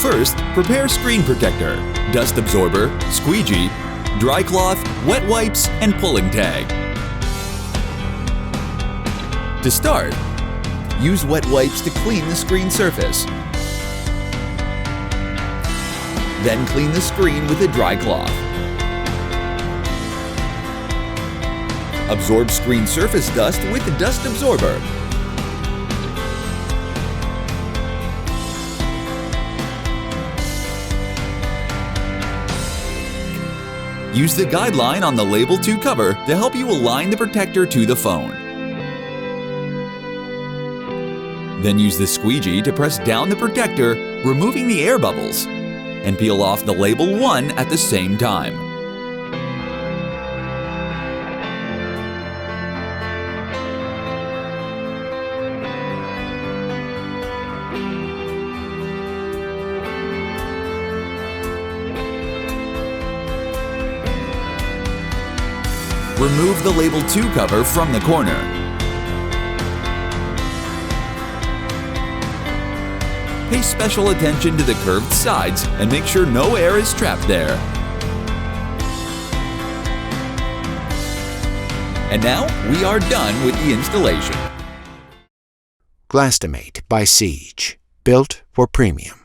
First, prepare screen protector, dust absorber, squeegee, dry cloth, wet wipes, and pulling tag. To start, use wet wipes to clean the screen surface. Then clean the screen with a dry cloth. Absorb screen surface dust with the dust absorber. Use the guideline on the Label 2 cover to help you align the protector to the phone. Then use the squeegee to press down the protector, removing the air bubbles, and peel off the Label 1 at the same time. Remove the Label 2 cover from the corner. Pay special attention to the curved sides and make sure no air is trapped there. And now we are done with the installation. Glastimate by Siege. Built for premium.